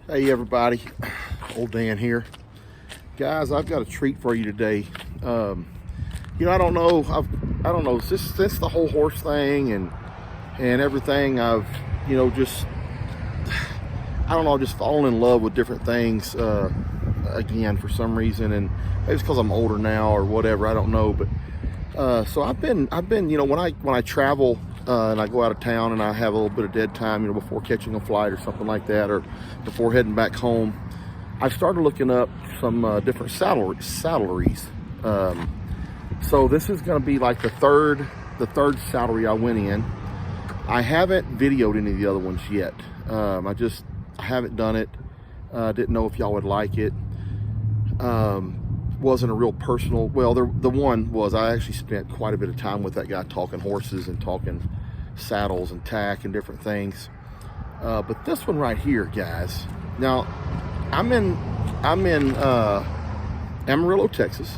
Hey everybody, old Dan here. Guys, I've got a treat for you today. I don't know, I don't know, since the whole horse thing and everything, I've, just, I don't know, just fallen in love with different things again for some reason, and maybe it's because I'm older now or whatever, I don't know, but so I've been, when I travel and I go out of town and I have a little bit of dead time, before catching a flight or something like that, or before heading back home, I started looking up some different saddleries. So this is going to be like the third saddlery I went in. I haven't videoed any of the other ones yet. I haven't done it. Didn't know if y'all would like it. Wasn't a real personal, well, the one was, I actually spent quite a bit of time with that guy talking horses and talking saddles and tack and different things. But this one right here, guys, now I'm in Amarillo, Texas.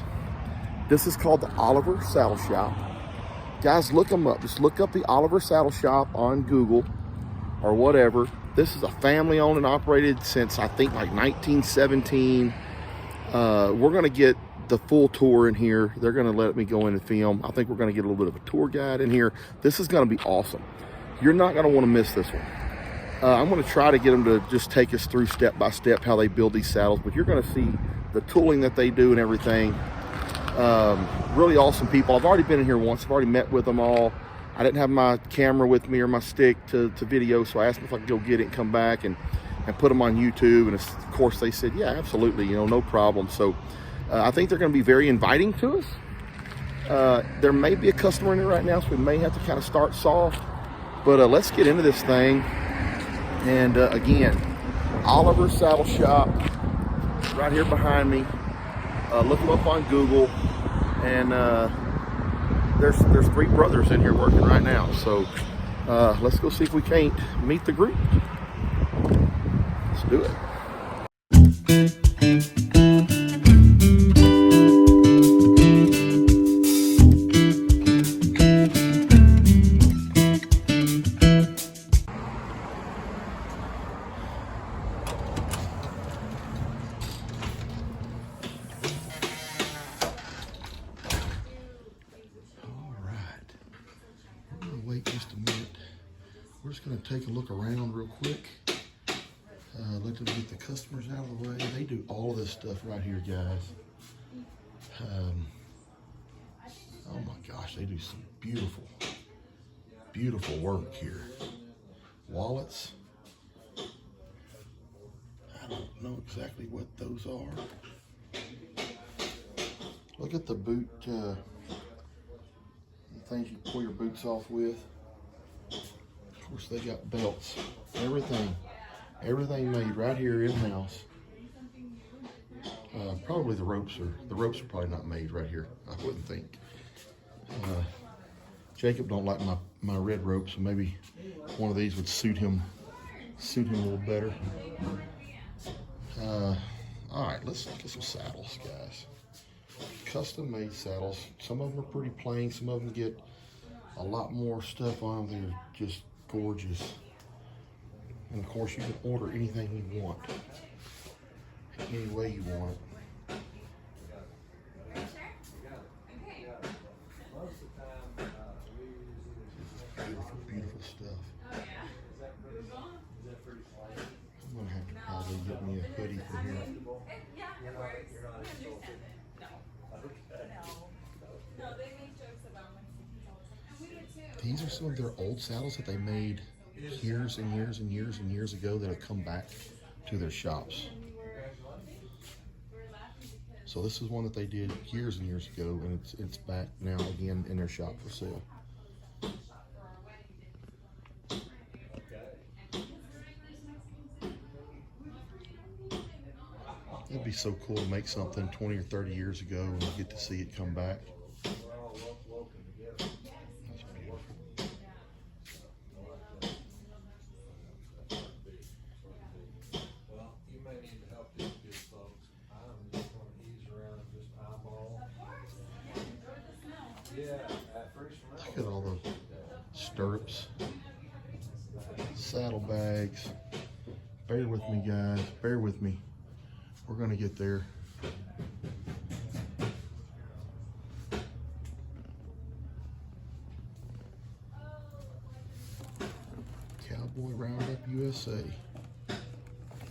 This is called the Oliver Saddle Shop. Guys, look them up. Just look up the Oliver Saddle Shop on Google or whatever. This is a family owned and operated since I think like 1917. We're going to get the full tour in here. They're going to let me go in and film. I think we're going to get a little bit of a tour guide in here. This is going to be awesome. You're not going to want to miss this one. I'm going to try to get them to just take us through step by step how they build these saddles, but you're going to see the tooling that they do and everything. Really awesome people. I've already been in here once. I've already met with them all. I didn't have my camera with me or my stick to video, so I asked them if I could go get it and come back and put them on YouTube, and of course they said, yeah, absolutely, no problem. So I think they're going to be very inviting to us. There may be a customer in here right now, so we may have to kind of start soft, but let's get into this thing. And again, Oliver Saddle Shop, right here behind me. Look them up on Google, and there's three brothers in here working right now. So let's go see if we can't meet the group. Let's do it. All right. We're going to wait just a minute. We're just going to take a look around real quick. Let them get the customers out of the way. They do all of this stuff right here, guys. Oh my gosh, they do some beautiful, beautiful work here. Wallets. I don't know exactly what those are. Look at the boot, the things you pull your boots off with. Of course, they got belts, everything made right here in-house. Probably the ropes are probably not made right here, I wouldn't think. Jacob don't like my red ropes, so maybe one of these would suit him a little better. All right, let's look at some saddles, guys. Custom made saddles. Some of them are pretty plain, some of them get a lot more stuff on them. They're just gorgeous. And of course, you can order anything you want, any way you want it. Beautiful, beautiful stuff. I'm gonna have to probably get me a hoodie from here. These are some of their old saddles that they made years and years and years and years ago that have come back to their shops. So this is one that they did years and years ago, and it's back now again in their shop for sale. It'd be so cool to make something 20 or 30 years ago and you get to see it come back. That's beautiful. Look at all the stirrups, saddlebags. Bear with with me, guys. Bear with me. We're going to get there. Cowboy Roundup USA.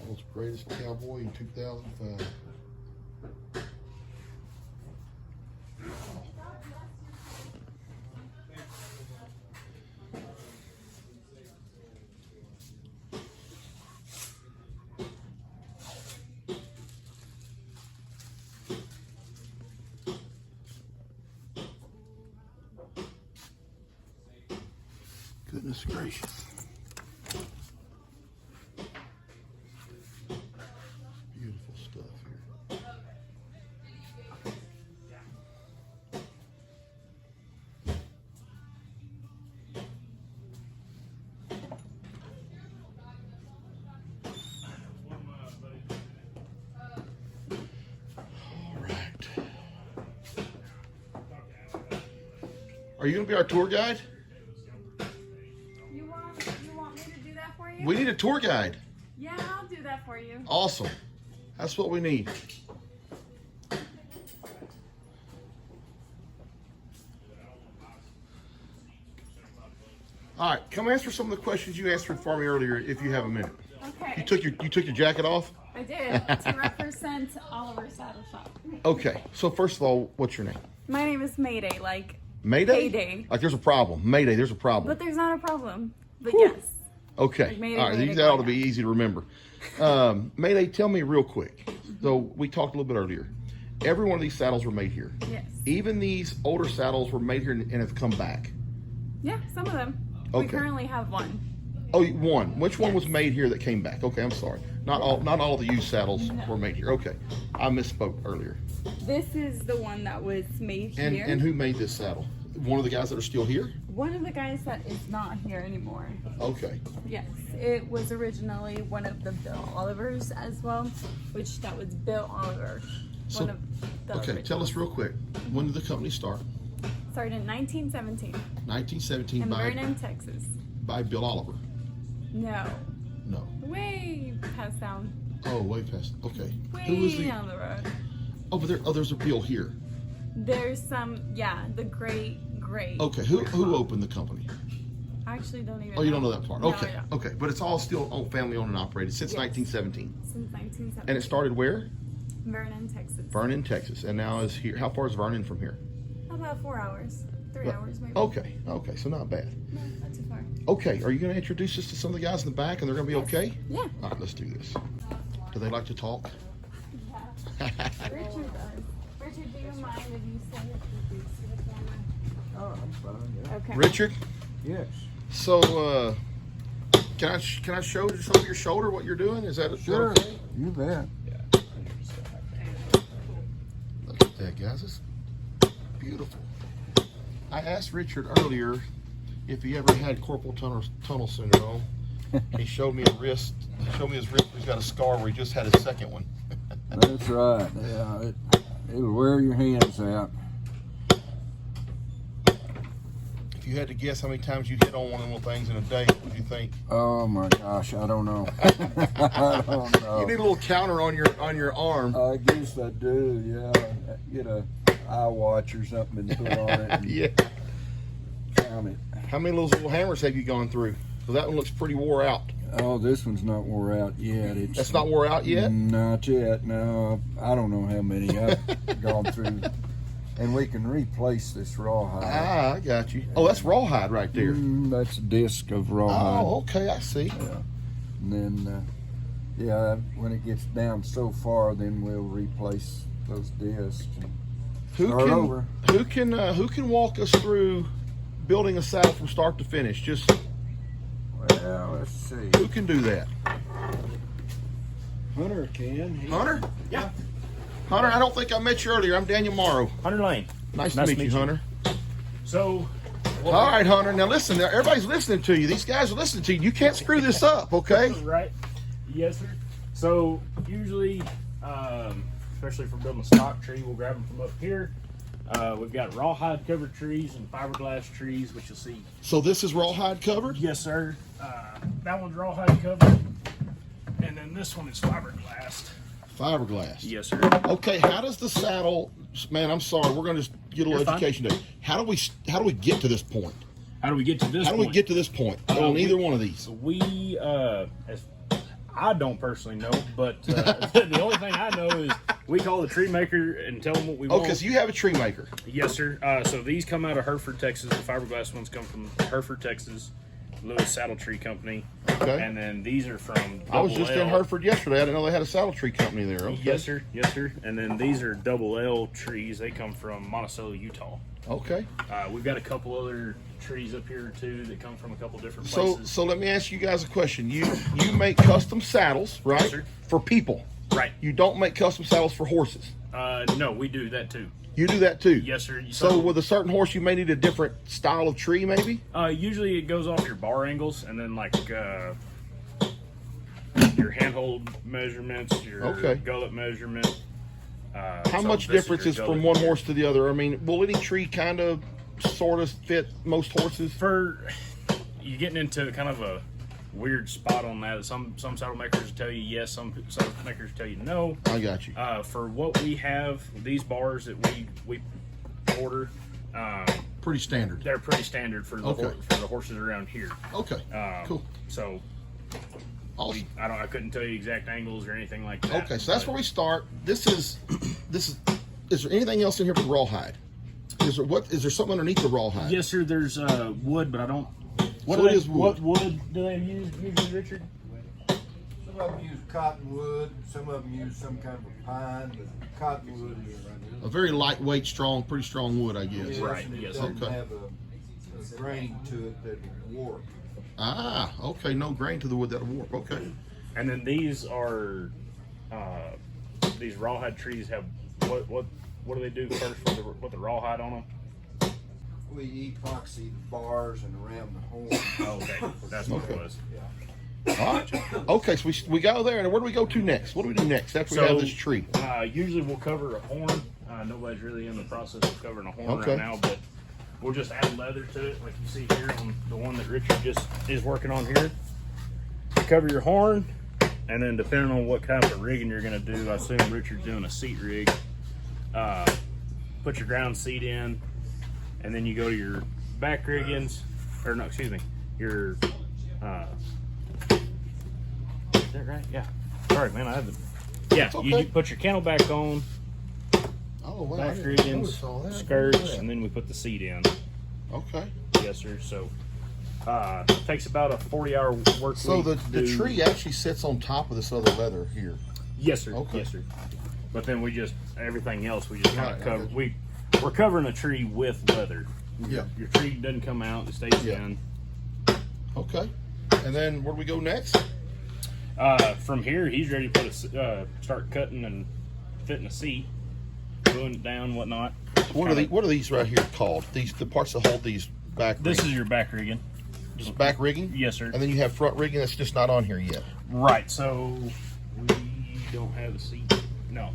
World's greatest cowboy in 2005. Goodness gracious. Beautiful stuff here. All right. Are you going to be our tour guide? We need a tour guide. Yeah, I'll do that for you. Awesome. That's what we need. All right, come answer some of the questions you answered for me earlier if you have a minute. Okay. You took your jacket off? I did, to represent Oliver Saddle Shop. Okay, so first of all, what's your name? My name is Mayday, like Mayday? Payday. Like there's a problem. Mayday, there's a problem. But there's not a problem. But Whew. yes. Okay. Like Mayday, All right, Mayday, that ought to Mayday. be easy to remember. Mayday, tell me real quick. So we talked a little bit earlier. Every one of these saddles were made here. Yes. Even these older saddles were made here and have come back. Yeah, some of them. Okay. We currently have one. Oh, one. Which one was made here that came back? Okay, I'm sorry. Not all of the used saddles were made here. Okay, I misspoke earlier. This is the one that was made here. And who made this saddle? One of the guys that are still here? One of the guys that is not here anymore. Okay. Yes, it was originally one of the Bill Olivers as well, which that was Bill Oliver. So, One of the okay, tell us real quick. When did the company start? Started in 1917 1917 in Vernon, Texas. by Bill Oliver. No, No. way past down. Oh, way past. Okay. Way Who was the? down the road. Oh, but there's a Bill here. There's some, yeah, the great. Okay. Who opened the company? I actually don't even. Oh, you don't know that part. No, Okay. I don't. Okay, but it's all still family owned and operated since Yes. 1917. Since 1917. And it started where? Vernon, Texas. Vernon, Texas, and now is here. How far is Vernon from here? About 4 hours, 3 hours maybe. Okay, so not bad. No, not too far. Okay, are you going to introduce us to some of the guys in the back, and they're going to be okay? Yeah. All right, let's do this. Do they like to talk? Yeah. Richard does. Richard, do you mind if you say a few things to the camera? Oh, I'm fine, yeah. Okay. Richard, Yes. so can I show your shoulder what you're doing? Is that Sure. okay? You bet. Look at that, guys. It's beautiful. I asked Richard earlier if he ever had carpal tunnel syndrome. He showed me his wrist. He's got a scar where he just had his second one. That's right. Yeah, it'll wear your hands out. If you had to guess how many times you hit on one of them little things in a day, what would you think? Oh my gosh, I don't know. I don't know. You need a little counter on your arm. I guess I do. Yeah, get a eye watch or something and put on it. And Yeah. count it. How many of those little hammers have you gone through? Because that one looks pretty wore out. Oh, this one's not wore out yet. That's not wore out yet? Not yet. No, I don't know how many I've gone through. And we can replace this rawhide. Ah, I got you. Oh, that's rawhide right there. That's a disc of rawhide. Oh, okay, I see. Yeah. And then, yeah, when it gets down so far, then we'll replace those discs. And start over. Who can walk us through building a saddle from start to finish? Just Well, let's see. who can do that? Hunter can. Hunter? Yeah. Hunter, I don't think I met you earlier. I'm Daniel Morrow. Hunter Lane. Nice to meet you, Hunter. So, All right, Hunter. Now listen, everybody's listening to you. These guys are listening to you. You can't screw this up, okay? right? Yes, sir. So usually, especially for building a stock tree, we'll grab them from up here. We've got rawhide covered trees and fiberglass trees, which you'll see. So this is rawhide covered? Yes, sir. That one's rawhide covered, And then this one is fiberglass. Fiberglass. Yes, sir. Okay, how does the saddle? Man, I'm sorry. We're gonna just get a little You're education today. How do we get to this point? How do we get to this? How do we get to this point on either one of these? We, as I don't personally know, but the only thing I know is we call the tree maker and tell them what we want. Okay, so you have a tree maker. Yes, sir. So these come out of Hereford, Texas. The fiberglass ones come from Hereford, Texas. Lewis Saddle Tree Company. Okay. And then these are from I was just Double in L. Hereford yesterday. I didn't know they had a saddle tree company there. Okay. Yes, sir. Yes, sir. And then these are Double L trees. They come from Monticello, Utah. Okay. We've got a couple other trees up here too that come from a couple different So places. so let me ask you guys a question. You make custom saddles, right? Yes, sir. For people. Right. You don't make custom saddles for horses. No, we do that too. You do that too. Yes, sir. So with a certain horse, you may need a different style of tree, maybe. Usually it goes off your bar angles and then like your handhold measurements, your Okay. gullet measurement. How much difference is from one horse to the other? I mean, will any tree kind of, sort of fit most horses? For you're getting into kind of a weird spot on that. Some saddle makers tell you yes, some saddle makers tell you no. I got you. For what we have, these bars that we order, Pretty standard. they're pretty standard for the Okay. for the horses around here. Okay. Cool. So Awesome. I couldn't tell you exact angles or anything like that. Okay, so that's where we start. This is. Is there anything else in here but rawhide? Is there something underneath the rawhide? Yes, sir. There's wood, but I don't. What So do it they, is wood. What wood do they use, Richard? Some of them use cottonwood, some of them use some kind of a pine, but cottonwood is A very lightweight, strong, pretty strong wood, I guess. yes, Right, and it yes, doesn't okay. have a grain to it that would warp. Ah, okay. No grain to the wood that'll warp. Okay. And then these are these rawhide trees have what do they do first with the rawhide on them? We epoxy the bars and around the horn. Okay, that's what it was. All right. Okay, so we go there, and where do we go to next? What do we do next after we have this tree? Usually we'll cover a horn. Nobody's really in the process of covering a horn Okay. right now, but we'll just add leather to it, like you see here on the one that Richard just is working on here. Cover your horn, and then depending on what kind of rigging you're going to do, I assume Richard's doing a seat rig. Put your ground seat in, and then you go to your back riggings, or no, excuse me, your is that right? Yeah. Sorry, man, I had the. Yeah, okay. you put your cantle back on, Oh, wow. back I didn't riggings, notice all that. skirts, and then we put the seat in. Okay. Yes, sir. So takes about a 40-hour work So week. the tree actually sits on top of this other leather here. Yes, sir. Okay. Yes, sir. But then we just everything else we just kind Right, of cover. okay. We're covering a tree with leather. Yeah. Your tree doesn't come out; it stays Yeah. in. Okay. And then where do we go next? From here, he's ready to start cutting and fitting a seat, gluing it down, whatnot. What are these right here called? The parts that hold these back. This rigging? is your back rigging. Just back rigging. Yes, sir. And then you have front rigging that's just not on here yet. Right. So we don't have a seat. No.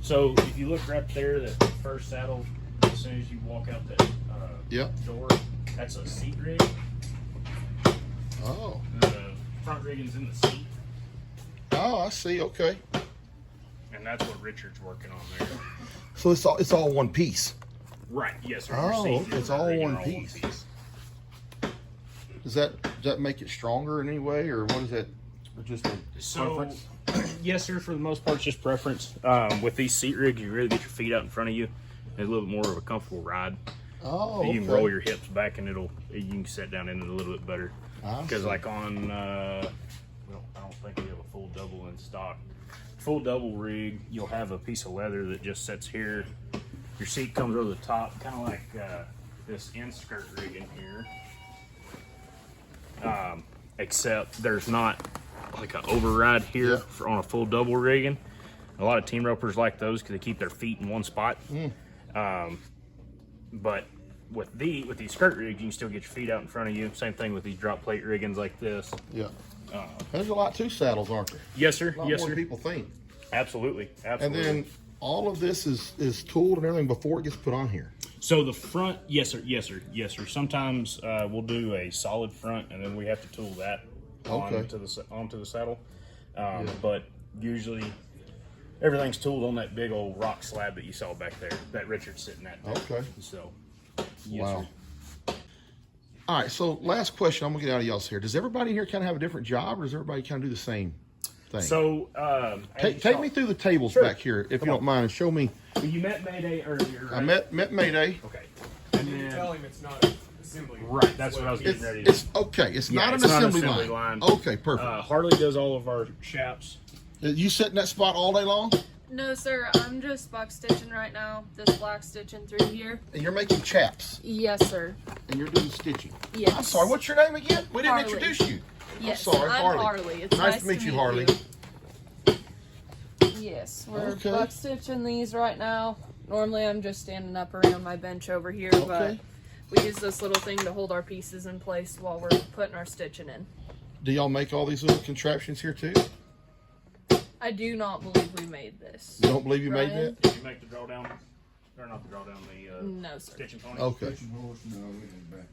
So if you look right there, that first saddle, as soon as you walk out that Yep. door, that's a seat rig. Oh. The front rigging's in the seat, Oh, I see. Okay. and that's what Richard's working on there. So it's all one piece. Right. Yes, sir. Oh, Your seat and it's your all rigging one are piece. Does that make it stronger in any way, or what is that? Or just a So, preference? yes, sir. For the most part, it's just preference. With these seat rigs, you really get your feet out in front of you. It's a little bit more of a comfortable ride. Oh, You can okay. roll your hips back, and you can sit down in it a little bit better. I Because see. like on, well, I don't think we have a full double in stock. Full double rig, you'll have a piece of leather that just sits here. Your seat comes over the top, kind of like this in-skirt rigging here. Except there's not like an override here Yeah. on a full double rigging. A lot of team ropers like those because they keep their feet in one spot. But with these skirt rigs, you can still get your feet out in front of you. Same thing with these drop plate riggings like this. Yeah. There's a lot to saddles, aren't there? Yes, sir. A lot Yes, more sir. than people think. Absolutely. And Absolutely. then all of this is tooled and everything before it gets put on here. So the front, yes, sir. Yes, sir. Yes, sir. Sometimes we'll do a solid front, and then we have to tool that Okay. onto the saddle. But usually everything's tooled on that big old rock slab that you saw back there that Richard's sitting at there. Okay. So, Wow. All right, so last question. I'm gonna get out of y'all's here. Does everybody here kind of have a different job, or does everybody kind of do the same thing? So, take me through the tables back here, if you don't mind, and show me. You met Mayday earlier, right? I met Mayday. Okay. And then, Tell him it's not an assembly. right, that's what I was getting ready to do. It's okay. It's not an it's not assembly line. Okay, perfect. Harley does all of our shaps. You sit in that spot all day long, No, sir. I'm just box stitching right now. This black stitching through here. and you're making chaps, Yes, sir. and you're doing stitching. Yes. I'm sorry. What's your name again? We didn't Harley. introduce you. Yes, I'm sorry, I'm Harley. It's Nice to meet you, Harley. Yes, we're Okay. box stitching these right now. Normally, I'm just standing up around my bench over here, Okay. but we use this little thing to hold our pieces in place while we're putting our stitching in. Do y'all make all these little contraptions here too? I do not believe we made this. You don't believe you made Ryan? that? Did you make the drawdown? Or not the drawdown, the No, sir. stitching pony? Okay. Fishing horse? No, we didn't back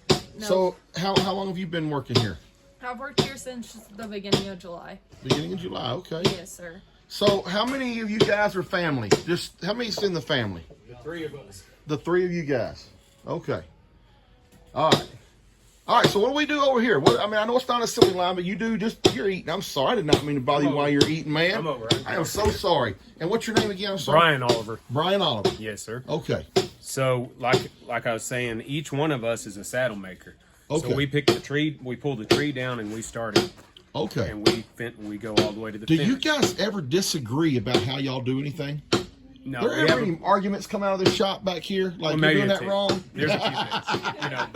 there. No. So how long have you been working here? I've worked here since the beginning of July. Beginning of July. Okay. Yes, sir. So how many of you guys are family? Just how many's in the family? The three of us. The three of you guys. Okay. All right. All right. So what do we do over here? What, I mean, I know it's not a silly line, but you do just you're eating. I'm sorry. I did not mean to bother you while you're eating, man. I'm over. I am so sorry. And what's your name again? I'm sorry. Brian Oliver. Brian Oliver. Yes, sir. Okay. So, like I was saying, each one of us is a saddle maker. Okay. So we pick the tree, we pull the tree down, and we started, Okay. and we go all the way to the Do finish. you guys ever disagree about how y'all do anything? No, There we ever have any arguments come out of the shop back here? Like, you're maybe doing a that few. wrong? There's a few things, you know,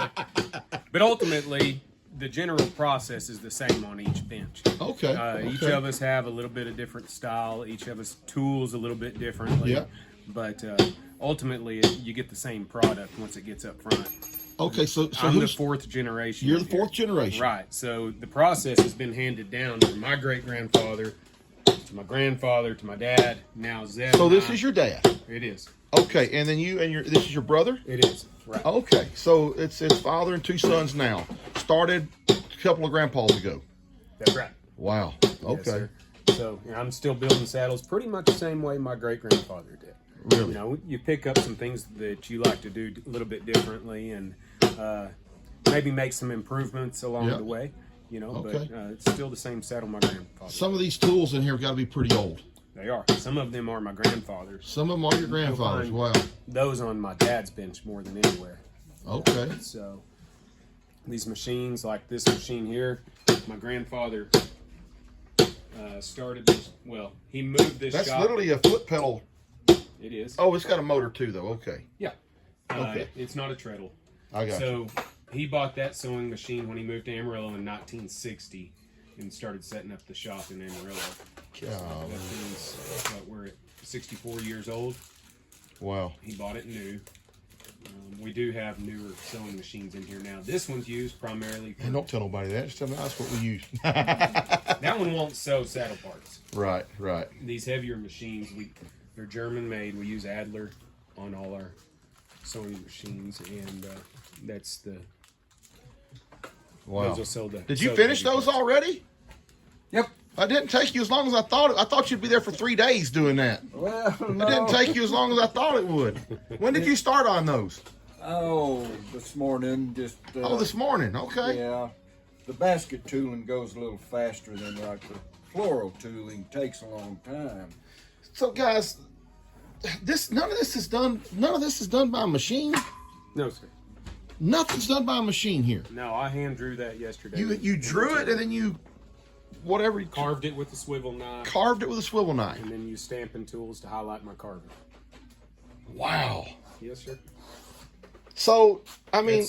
but ultimately, the general process is the same on each bench. Okay. Each okay. of us have a little bit of different style. Each of us tools a little bit differently. Yeah. But ultimately, you get the same product once it gets up front. Okay, so I'm the who's, fourth generation. you're the here. fourth generation. Right. So the process has been handed down from my great grandfather to my grandfather to my dad. Now Zeb. So and this I- is your dad. It is. Okay, and then you and this is your brother? It is. Right. Okay, so it's father and two sons now. Started a couple of grandpas ago. That's right. Wow. Yes, Okay. sir. So I'm still building saddles pretty much the same way my great grandfather did. Really? You know, you pick up some things that you like to do a little bit differently, and maybe make some improvements along Yeah. the way. You know, Okay. but it's still the same saddle my grandfather. Some of these tools in here have got to be pretty old. They are. Some of them are my grandfather's. Some of them are your grandfather's. You'll Wow. find Those on my dad's bench more than anywhere. Okay. So these machines, like this machine here, my grandfather started this. Well, he moved this That's shop. literally a foot pedal. It is. Oh, it's got a motor too, though. Okay. Yeah. Okay. It's not a treadle. I got you. So he bought that sewing machine when he moved to Amarillo in 1960 and started setting up the shop in Amarillo. Golly. That means we're at 64 years old. Wow. He bought it new. We do have newer sewing machines in here now. This one's used primarily for... And don't tell nobody that. Just tell me that's what we use. That one won't sew saddle parts. Right, right. These heavier machines, they're German made. We use Adler on all our sewing machines, and that's the... Wow. Those will sew the... Did you sew finish the heavy those parts. already? Yep. I didn't take you as long as I thought. I thought you'd be there for 3 days doing that. Well, no. It didn't take you as long as I thought it would. When did you start on those? Oh, this morning, just. Oh, this morning. Okay. Yeah. The basket tooling goes a little faster than like the floral tooling. Takes a long time. So, guys, none of this is done. None of this is done by a machine. No, sir. Nothing's done by a machine here. No, I hand drew that yesterday. You drew it and then you you carved it with the swivel knife, carved it with a swivel knife. and then use stamping tools to highlight my carving. Wow. Yes, sir. So, I mean,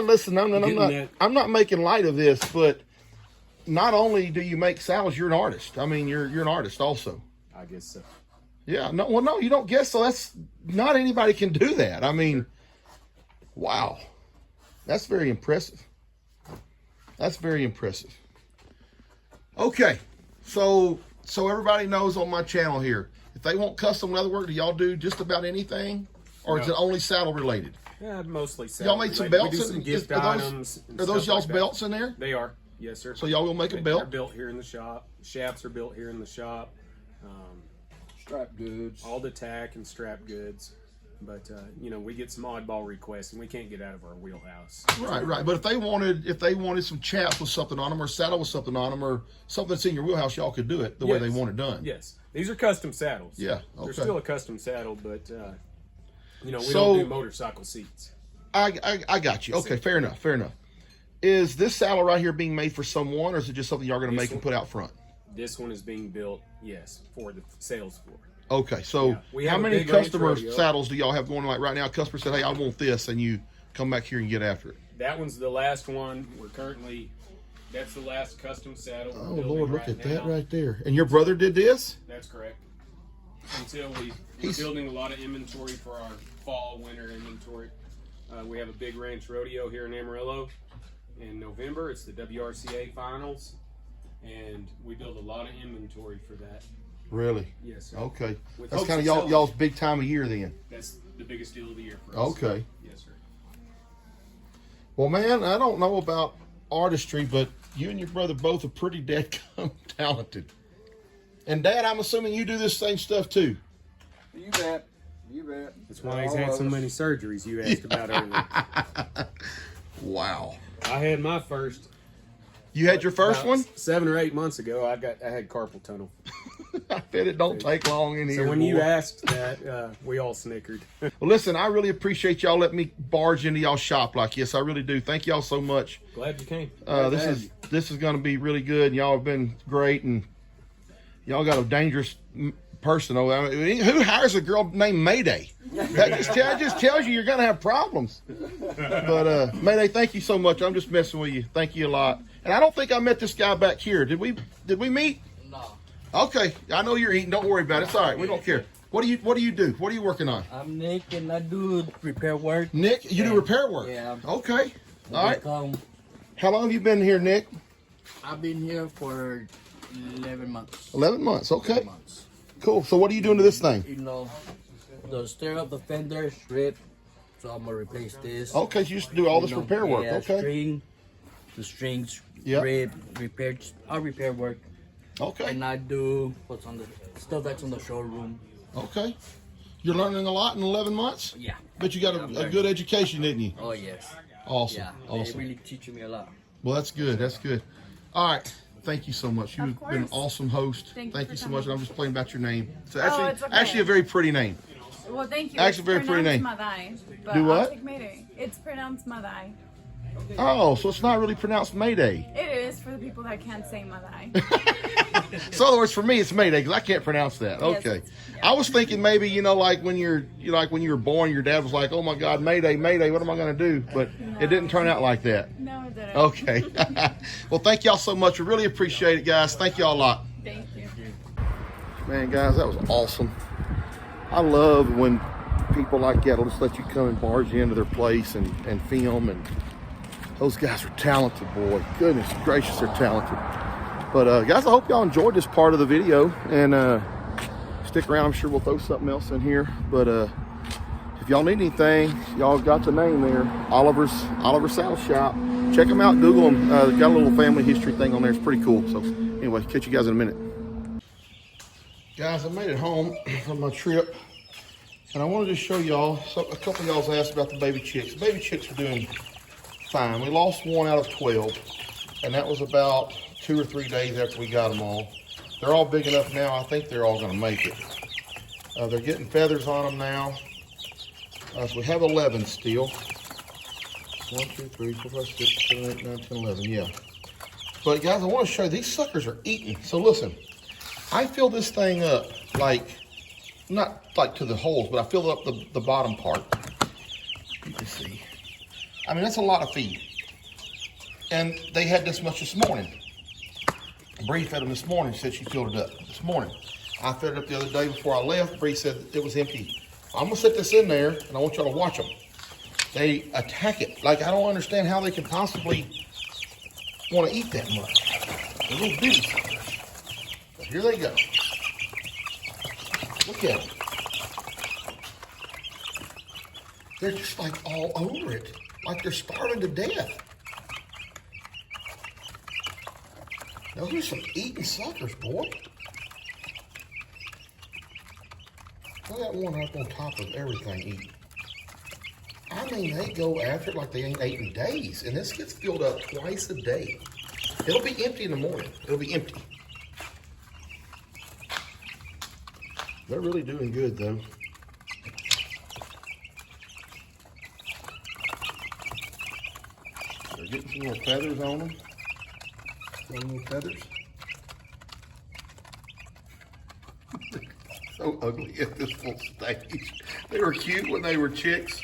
listen, I'm not making light of this, but not only do you make saddles, you're an artist. I mean, you're an artist also. I guess so. Yeah. No. Well, no, you don't guess so. That's not anybody can do that. I mean, wow, that's very impressive. That's very impressive. Okay, so everybody knows on my channel here, if they want custom leather work, do y'all do just about anything, or is it only saddle related? Yeah, mostly. Y'all made some saddle-related. belts. We do some gift items. and Are those stuff y'all's like that. belts in there? They are. Yes, sir. So y'all will make a They're belt? built here in the shop. Shafts are built here in the shop. Strap goods. All the tack and strap goods. But you know, we get some oddball requests, and we can't get out of our wheelhouse. Right. But if they wanted some chaps with something on them, or saddle with something on them, or something that's in your wheelhouse, y'all could do it the way they want it done. Yes, these are custom saddles. Yeah, okay. They're still a custom saddle, but you know, we So- don't do motorcycle seats. I got you. Okay, fair enough. Is this saddle right here being made for someone, or is it just something y'all going to make and put out front? This one is being built, yes, for the sales floor. Okay, so Yeah, we how have a many big range customer rodeo. saddles do y'all have going? Like right now, a customer said, "Hey, I want this," and you come back here and get after it. That one's the last one. That's the last custom saddle. Oh we're building Lord, look at that now. right there. And your brother did this? That's correct. We're building a lot of inventory for our fall, winter inventory. We have a big ranch rodeo here in Amarillo in November. It's the WRCA finals, and we build a lot of inventory for that. Really? Yes, sir. Okay. With That's hopes kind of to sell y'all's big time of year then. That's the biggest deal of the year for us. Okay. Yes, sir. Well, man, I don't know about artistry, but you and your brother both are pretty dadgum talented. And Dad, I'm assuming you do this same stuff too. You bet. You bet. That's why he's All had of so us. many surgeries you asked about earlier. Wow. I had my first. You had your first about one? 7 or 8 months ago. I had carpal tunnel. I bet it don't take long in here. So when you boy. asked that, we all snickered. Well, listen, I really appreciate y'all letting me barge into y'all shop like this. I really do. Thank y'all so much. Glad you came. This is going to be really good. And y'all have been great, and y'all got a dangerous person over there. I mean, who hires a girl named Mayday? That just tells you you're going to have problems. But Mayday, thank you so much. I'm just messing with you. Thank you a lot. And I don't think I met this guy back here. Did we meet? No, Okay, I know you're eating. Don't worry about it. It's all right. We don't care. What do you do? What are you working on? I'm Nick and I do repair work. Nick, you do repair work? Yeah. Okay. All right. Come. How long have you been here, Nick? I've been here for 11 months. 11 months. Okay. 11 months. Cool. So what are you doing to this thing? You know, the steer up the fender strip, so I'm gonna replace this. Okay, you used to do all this You know, repair work. yeah, Okay. The strings, Yep. repair. I repair work, Okay. and I do what's on the stuff that's on the showroom. Okay. You're learning a lot in 11 months? Yeah. But you got a good education, didn't you? Oh yes. Awesome. Yeah. Awesome. They really teaching me a lot. Well, that's good. That's good. All right. Thank you so much. You've Of been an course. awesome host. Thank Thank you you for so much. coming. I'm just playing about your name. It's it's okay. actually a very pretty name. Well, thank you. Actually, It's very pretty pronounced name. Madai, but Do what? I'll take Mayday. It's pronounced Madai. Oh, so it's not really pronounced Mayday. It is for the people that can't say Madai. So in other words, for me, it's Mayday because I can't pronounce that. Yes, Okay. yeah. I was thinking maybe, like when when you were born, your dad was like, "Oh my God, Mayday, Mayday, what am I going to do?" But it didn't turn out like that. No, it didn't. Okay. Well, thank y'all so much. We really appreciate it, guys. Thank y'all a lot. Thank you. Man, guys, that was awesome. I love when people like that will just let you come and barge into their place and film. And those guys are talented, boy. Goodness gracious, they're talented. But guys, I hope y'all enjoyed this part of the video. And stick around. I'm sure we'll throw something else in here. But if y'all need anything, y'all got the name there. Oliver Saddle Shop. Check them out. Google them. They've got a little family history thing on there. It's pretty cool. So anyway, catch you guys in a minute. Guys, I made it home from my trip, and I wanted to show y'all, a couple of y'all's asked about the baby chicks. The baby chicks are doing fine. We lost 1 out of 12, and that was about 2 or 3 days after we got them all. They're all big enough now, I think they're all gonna make it. They're getting feathers on them now. So we have 11 still. 1, 2, 3, 4, 5, 6, 7, 8, 9, 10, 11, yeah. But guys, I wanna show you, these suckers are eating. So listen. I fill this thing up not like to the holes, but I fill up the bottom part. You can see. I mean, that's a lot of feed. And they had this much this morning. Bree fed them this morning. She said she filled it up this morning. I fed it up the other day before I left. Bree said it was empty. I'm gonna set this in there, and I want y'all to watch them. They attack it. Like, I don't understand how they can possibly want to eat that much. They're little bitty suckers. Here they go. Look at them. They're just like all over it. Like they're starving to death. Those are some eating suckers, boy. Look at that one up on top of everything eating. I mean, they go after it like they ain't ate in days. And this gets filled up twice a day. It'll be empty in the morning. It'll be empty. They're really doing good, though. They're getting some little feathers on them. Some little feathers. So ugly at this little stage. They were cute when they were chicks,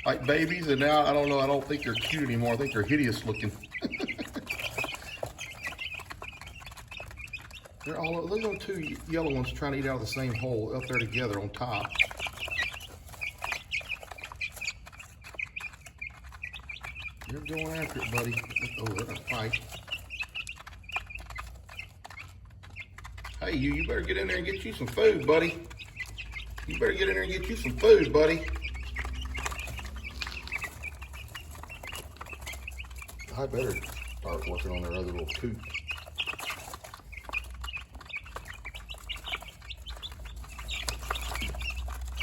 like babies, and now I don't know. I don't think they're cute anymore. I think they're hideous looking. They're all. Look at those two yellow ones trying to eat out of the same hole up there together on top. They're going after it, buddy. Oh, they're gonna fight. Hey, you better get in there and get you some food, buddy. You better get in there and get you some food, buddy. I better start working on their other little coop.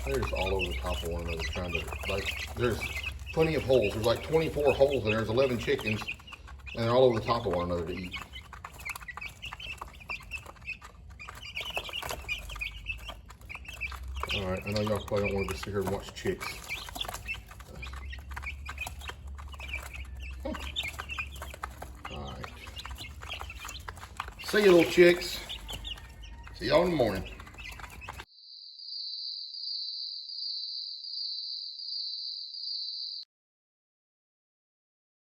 They're just all over the top of one another trying to, like, there's plenty of holes. There's like 24 holes and there's 11 chickens, and they're all over the top of one another to eat. All right, I know y'all probably don't want to just sit here and watch chicks. All right. See you, little chicks. See y'all in the morning.